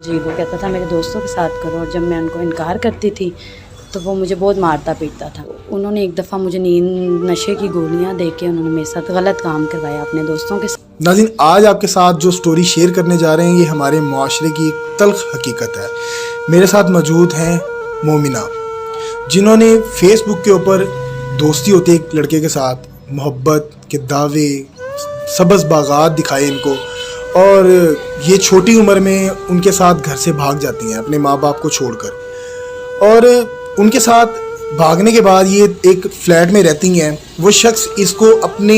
جی وہ کہتا تھا میرے دوستوں کے ساتھ کرو، اور جب میں ان کو انکار کرتی تھی تو وہ مجھے بہت مارتا پیٹتا تھا۔ انہوں نے ایک دفعہ مجھے نیند نشے کی گولیاں دے کے انہوں نے میرے ساتھ غلط کام کروایا اپنے دوستوں کے ساتھ۔ ناظرین، آج آپ کے ساتھ جو سٹوری شیئر کرنے جا رہے ہیں یہ ہمارے معاشرے کی ایک تلخ حقیقت ہے۔ میرے ساتھ موجود ہیں مومنہ، جنہوں نے فیس بک کے اوپر دوستی ہوتی ہے ایک لڑکے کے ساتھ، محبت کے دعوے، سبز باغات دکھائے ان کو، اور یہ چھوٹی عمر میں ان کے ساتھ گھر سے بھاگ جاتی ہیں اپنے ماں باپ کو چھوڑ کر، اور ان کے ساتھ بھاگنے کے بعد یہ ایک فلیٹ میں رہتی ہیں۔ وہ شخص اس کو اپنے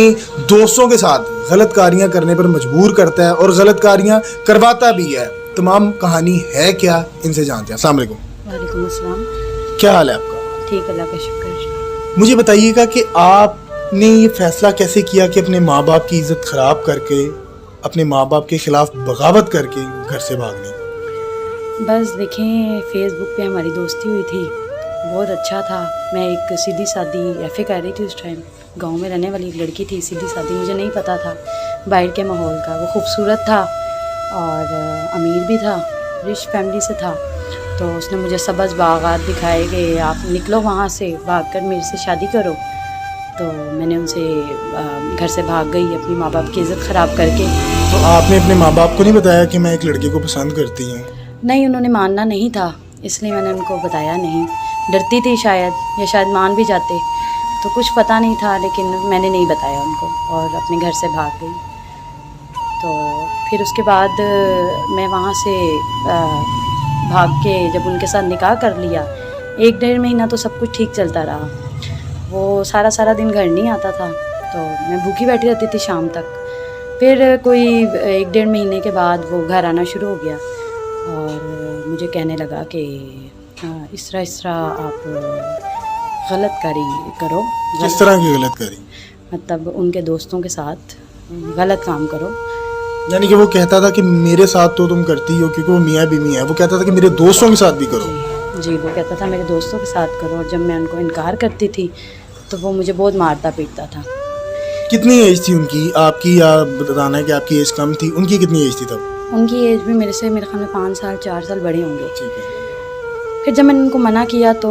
دوستوں کے ساتھ غلط کاریاں کرنے پر مجبور کرتا ہے اور غلط کاریاں کرواتا بھی ہے۔ تمام کہانی ہے کیا، ان سے جانتے ہیں۔ السلام علیکم۔ وعلیکم السلام۔ کیا حال ہے آپ کا؟ ٹھیک، اللہ کا شکر۔ مجھے بتائیے گا کہ آپ نے یہ فیصلہ کیسے کیا کہ اپنے ماں باپ کی عزت خراب کر کے، اپنے ماں باپ کے خلاف بغاوت کر کے گھر سے بھاگنے؟ بس دیکھیں، فیس بک پہ ہماری دوستی ہوئی تھی، بہت اچھا تھا۔ میں ایک سیدھی سادی ایف اے کر رہی تھی اس ٹائم، گاؤں میں رہنے والی ایک لڑکی تھی، سیدھی سادی، مجھے نہیں پتہ تھا باہر کے ماحول کا۔ وہ خوبصورت تھا اور امیر بھی تھا، رچ فیملی سے تھا، تو اس نے مجھے سبز باغات دکھائے کہ آپ نکلو وہاں سے، بھاگ کر میرے سے شادی کرو۔ تو میں نے ان سے گھر سے بھاگ گئی اپنی ماں باپ کی عزت خراب کر کے۔ تو آپ نے اپنے ماں باپ کو نہیں بتایا کہ میں ایک لڑکے کو پسند کرتی ہوں؟ نہیں، انہوں نے ماننا نہیں تھا، اس لیے میں نے ان کو بتایا نہیں۔ ڈرتی تھی شاید، یا شاید مان بھی جاتے، تو کچھ پتہ نہیں تھا، لیکن میں نے نہیں بتایا ان کو اور اپنے گھر سے بھاگ گئی۔ تو پھر اس کے بعد میں وہاں سے بھاگ کے جب ان کے ساتھ نکاح کر لیا، 1-1.5 مہینہ تو سب کچھ ٹھیک چلتا رہا۔ وہ سارا دن گھر نہیں آتا تھا، تو میں بھوکی بیٹھی رہتی تھی شام تک۔ پھر کوئی 1-1.5 مہینے کے بعد وہ گھر آنا شروع ہو گیا اور مجھے کہنے لگا کہ اس طرح آپ غلط کاری کرو۔ کس طرح کی غلط کاری؟ مطلب ان کے دوستوں کے ساتھ غلط کام کرو۔ یعنی کہ وہ کہتا تھا کہ میرے ساتھ تو تم کرتی ہو کیونکہ وہ میاں بیوی ہیں، وہ کہتا تھا کہ میرے دوستوں کے ساتھ بھی کرو۔ جی وہ کہتا تھا میرے دوستوں کے ساتھ کرو، اور جب میں ان کو انکار کرتی تھی تو وہ مجھے بہت مارتا پیٹتا تھا۔ کتنی ایج تھی ان کی؟ آپ کی، یا بتانا ہے کہ آپ کی ایج کم تھی؟ ان کی کتنی ایج تھی تب؟ ان کی ایج بھی میرے خیال میں 5 سال 4 سال بڑے ہوں گے۔ ٹھیک ہے۔ پھر جب میں نے ان کو منع کیا تو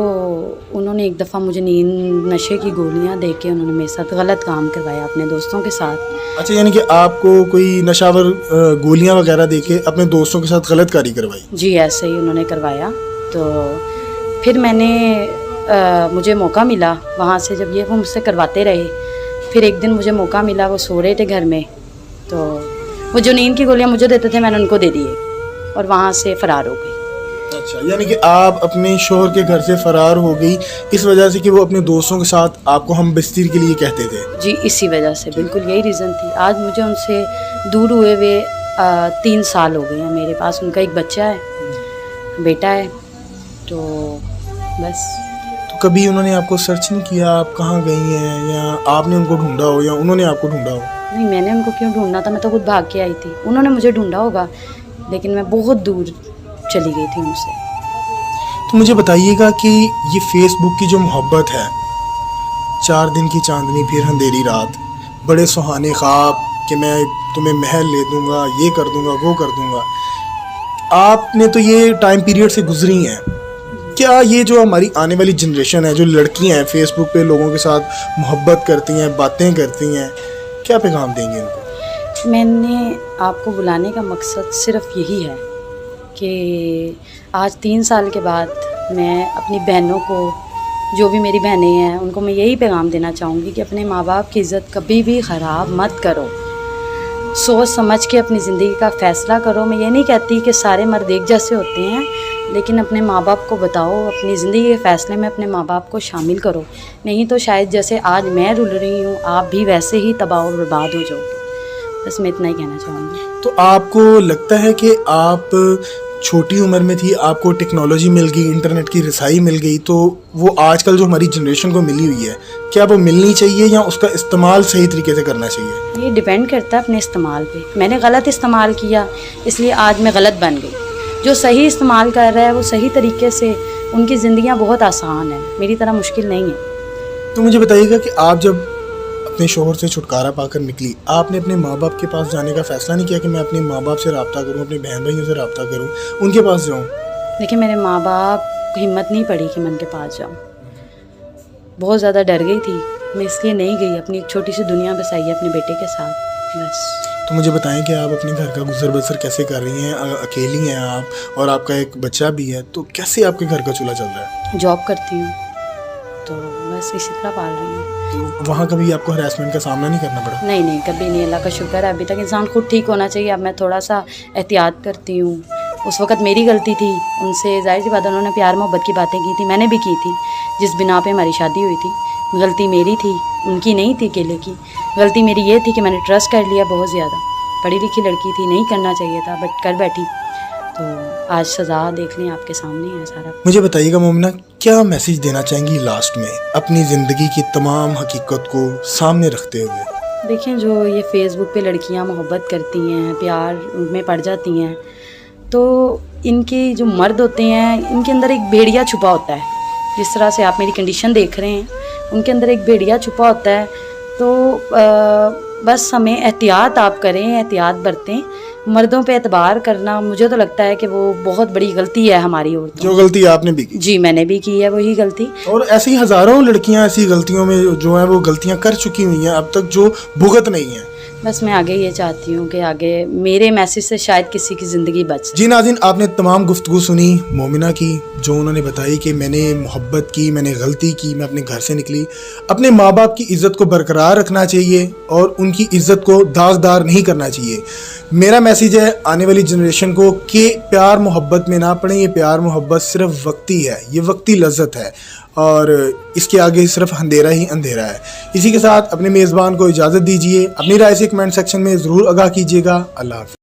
انہوں نے ایک دفعہ مجھے نیند نشے کی گولیاں دے کے انہوں نے میرے ساتھ غلط کام کروایا اپنے دوستوں کے ساتھ۔ اچھا، یعنی کہ آپ کو کوئی نشاور گولیاں وغیرہ دے کے اپنے دوستوں کے ساتھ غلط کاری کروائی؟ جی ایسے ہی انہوں نے کروایا۔ تو پھر میں نے مجھے موقع ملا وہاں سے، جب یہ وہ مجھ سے کرواتے رہے، پھر ایک دن مجھے موقع ملا، وہ سو رہے تھے گھر میں، تو وہ جو نیند کی گولیاں مجھے دیتے تھے میں نے ان کو دے دیے اور وہاں سے فرار ہو گئی۔ اچھا، یعنی کہ آپ اپنے شوہر کے گھر سے فرار ہو گئی اس وجہ سے کہ وہ اپنے دوستوں کے ساتھ آپ کو ہم بستر کے لیے کہتے تھے؟ جی اسی وجہ سے، بالکل یہی ریزن تھی۔ آج مجھے ان سے دور ہوئے 3 سال ہو گئے ہیں۔ میرے پاس ان کا ایک بچہ ہے، بیٹا ہے، تو بس۔ تو کبھی انہوں نے آپ کو سرچ نہیں کیا آپ کہاں گئی ہیں، یا آپ نے ان کو ڈھونڈا ہو یا انہوں نے آپ کو ڈھونڈا ہو؟ نہیں، میں نے ان کو کیوں ڈھونڈنا تھا، میں تو خود بھاگ کے آئی تھی۔ انہوں نے مجھے ڈھونڈا ہوگا، لیکن میں بہت دور چلی گئی تھی ان سے۔ تو مجھے بتائیے گا کہ یہ فیس بک کی جو محبت ہے، 4 دن کی چاندنی پھر اندھیری رات، بڑے سہانے خواب کہ میں تمہیں محل لے دوں گا، یہ کر دوں گا، وہ کر دوں گا، آپ نے تو یہ ٹائم پیریڈ سے گزری ہیں، کیا یہ جو ہماری آنے والی جنریشن ہے، جو لڑکیاں ہیں فیس بک پہ لوگوں کے ساتھ محبت کرتی ہیں، باتیں کرتی ہیں، کیا پیغام دیں گے ان کو؟ میں نے آپ کو بلانے کا مقصد صرف یہی ہے کہ آج 3 سال کے بعد میں اپنی بہنوں کو، جو بھی میری بہنیں ہیں، ان کو میں یہی پیغام دینا چاہوں گی کہ اپنے ماں باپ کی عزت کبھی بھی خراب مت کرو، سوچ سمجھ کے اپنی زندگی کا فیصلہ کرو۔ میں یہ نہیں کہتی کہ سارے مرد ایک جیسے ہوتے ہیں، لیکن اپنے ماں باپ کو بتاؤ، اپنی زندگی کے فیصلے میں اپنے ماں باپ کو شامل کرو، نہیں تو شاید جیسے آج میں رل رہی ہوں آپ بھی ویسے ہی تباہ و برباد ہو جاؤ گے۔ بس میں اتنا ہی کہنا چاہوں گی۔ تو آپ کو لگتا ہے کہ آپ چھوٹی عمر میں تھی، آپ کو ٹیکنالوجی مل گئی، انٹرنیٹ کی رسائی مل گئی، تو وہ آج کل جو ہماری جنریشن کو ملی ہوئی ہے، کیا وہ ملنی چاہیے یا اس کا استعمال صحیح طریقے سے کرنا چاہیے؟ یہ ڈیپینڈ کرتا ہے اپنے استعمال پہ۔ میں نے غلط استعمال کیا، اس لیے آج میں غلط بن گئی۔ جو صحیح استعمال کر رہا ہے وہ صحیح طریقے سے، ان کی زندگیاں بہت آسان ہیں، میری طرح مشکل نہیں ہے۔ تو مجھے بتائیے گا کہ آپ جب اپنے شوہر سے چھٹکارا پا کر نکلی، آپ نے اپنے ماں باپ کے پاس جانے کا فیصلہ نہیں کیا کہ میں اپنے ماں باپ سے رابطہ کروں، اپنے بہن بھائیوں سے رابطہ کروں، ان کے پاس جاؤں؟ دیکھیں میرے ماں باپ کو ہمت نہیں پڑی کہ میں ان کے پاس جاؤں، بہت زیادہ ڈر گئی تھی میں، اس لیے نہیں گئی، اپنی ایک چھوٹی سی دنیا بسائی ہے اپنے بیٹے کے ساتھ بس۔ تو مجھے بتائیں کہ آپ اپنے گھر کا گزر بسر کیسے کر رہی ہیں؟ اکیلی ہیں آپ اور آپ کا ایک بچہ بھی ہے، تو کیسے آپ کے گھر کا چولہا چل رہا ہے؟ جاب کرتی ہوں تو بس اسی طرح پال رہی ہوں۔ تو وہاں کبھی آپ کو ہراسمنٹ کا سامنا نہیں کرنا پڑا؟ نہیں کبھی نہیں، اللہ کا شکر ہے ابھی تک انسان خود ٹھیک ہونا چاہیے۔ اب میں تھوڑا سا احتیاط کرتی ہوں، اس وقت میری غلطی تھی، ان سے ظاہر سی بات انہوں نے پیار محبت کی باتیں کی تھی، میں نے بھی کی تھی، جس بنا پہ ہماری شادی ہوئی تھی، غلطی میری تھی، ان کی نہیں تھی اکیلے کی۔ غلطی میری یہ تھی کہ میں نے ٹرسٹ کر لیا بہت زیادہ، پڑھی لکھی لڑکی تھی، نہیں کرنا چاہیے تھا بٹ کر بیٹھی، تو آج سزا دیکھ لیں آپ کے سامنے ہے سارا۔ مجھے بتائیے گا مومنہ، کیا میسیج دینا چاہیں گی لاسٹ میں اپنی زندگی کی تمام حقیقت کو سامنے رکھتے ہوئے؟ دیکھیں جو یہ فیس بک پہ لڑکیاں محبت کرتی ہیں، پیار میں پڑ جاتی ہیں، تو ان کے جو مرد ہوتے ہیں ان کے اندر ایک بھیڑیا چھپا ہوتا ہے، جس طرح سے آپ میری کنڈیشن دیکھ رہے ہیں ان کے اندر ایک بھیڑیا چھپا ہوتا ہے، تو بس ہمیں احتیاط آپ کریں، احتیاط برتیں۔ مردوں پہ اعتبار کرنا مجھے تو لگتا ہے کہ وہ بہت بڑی غلطی ہے ہماری عورتوں، جو غلطی آپ نے بھی کی؟ جی میں نے بھی کی ہے وہی غلطی، اور ایسی ہزاروں لڑکیاں ایسی غلطیوں میں جو ہیں وہ غلطیاں کر چکی ہوئی ہیں اب تک، جو بھگت نہیں ہیں۔ بس میں آگے یہ چاہتی ہوں کہ آگے میرے میسج سے شاید کسی کی زندگی بچ سکے۔ جی ناظرین، آپ نے تمام گفتگو سنی مومنہ کی، جو انہوں نے بتائی کہ میں نے محبت کی، میں نے غلطی کی، میں اپنے گھر سے نکلی۔ اپنے ماں باپ کی عزت کو برقرار رکھنا چاہیے اور ان کی عزت کو داغدار نہیں کرنا چاہیے۔ میرا میسیج ہے آنے والی جنریشن کو کہ پیار محبت میں نہ پڑیں، یہ پیار محبت صرف وقتی ہے، یہ وقتی لذت ہے، اور اس کے آگے صرف اندھیرا ہی اندھیرا ہے۔ اسی کے ساتھ اپنے میزبان کو اجازت دیجیے، اپنی رائے سے کمنٹ سیکشن میں ضرور آگاہ کیجیے گا۔ اللہ حافظ۔